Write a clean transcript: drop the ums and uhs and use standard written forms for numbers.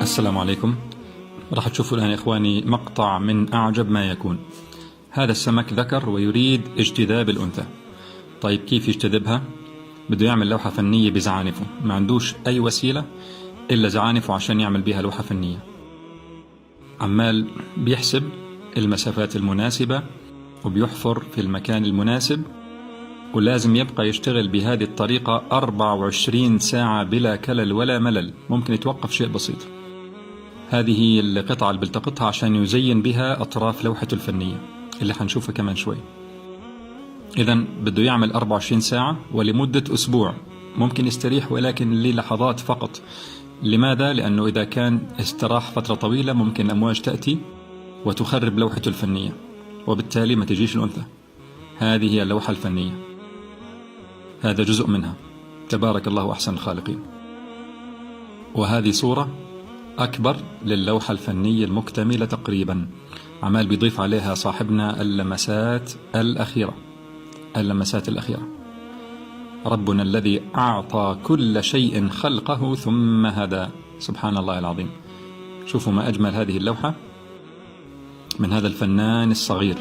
السلام عليكم. راح تشوفوا الآن يا إخواني مقطع من أعجب ما يكون. هذا السمك ذكر ويريد اجتذاب الأنثى. طيب كيف يجتذبها؟ بده يعمل لوحة فنية بزعانفه، ما عندوش أي وسيلة إلا زعانفه عشان يعمل بها لوحة فنية. عمال بيحسب المسافات المناسبة وبيحفر في المكان المناسب، ولازم يبقى يشتغل بهذه الطريقة 24 ساعة بلا كلل ولا ملل، ممكن يتوقف شيء بسيط. هذه هي القطعة اللي بيلتقطها عشان يزين بها أطراف لوحته الفنية اللي حنشوفها كمان شوي. إذن بده يعمل 24 ساعة ولمدة أسبوع، ممكن يستريح ولكن للحظات فقط. لماذا؟ لأنه إذا كان استراح فترة طويلة ممكن الأمواج تأتي وتخرب لوحته الفنية، وبالتالي ما تجيش الأنثى. هذه هي اللوحة الفنية، هذا جزء منها. تبارك الله أحسن الخالقين. وهذه صورة أكبر للوحة الفنية المكتملة تقريبا، عمال بيضيف عليها صاحبنا اللمسات الأخيرة. اللمسات الأخيرة. ربنا الذي أعطى كل شيء خلقه ثم هدى، سبحان الله العظيم. شوفوا ما أجمل هذه اللوحة من هذا الفنان الصغير.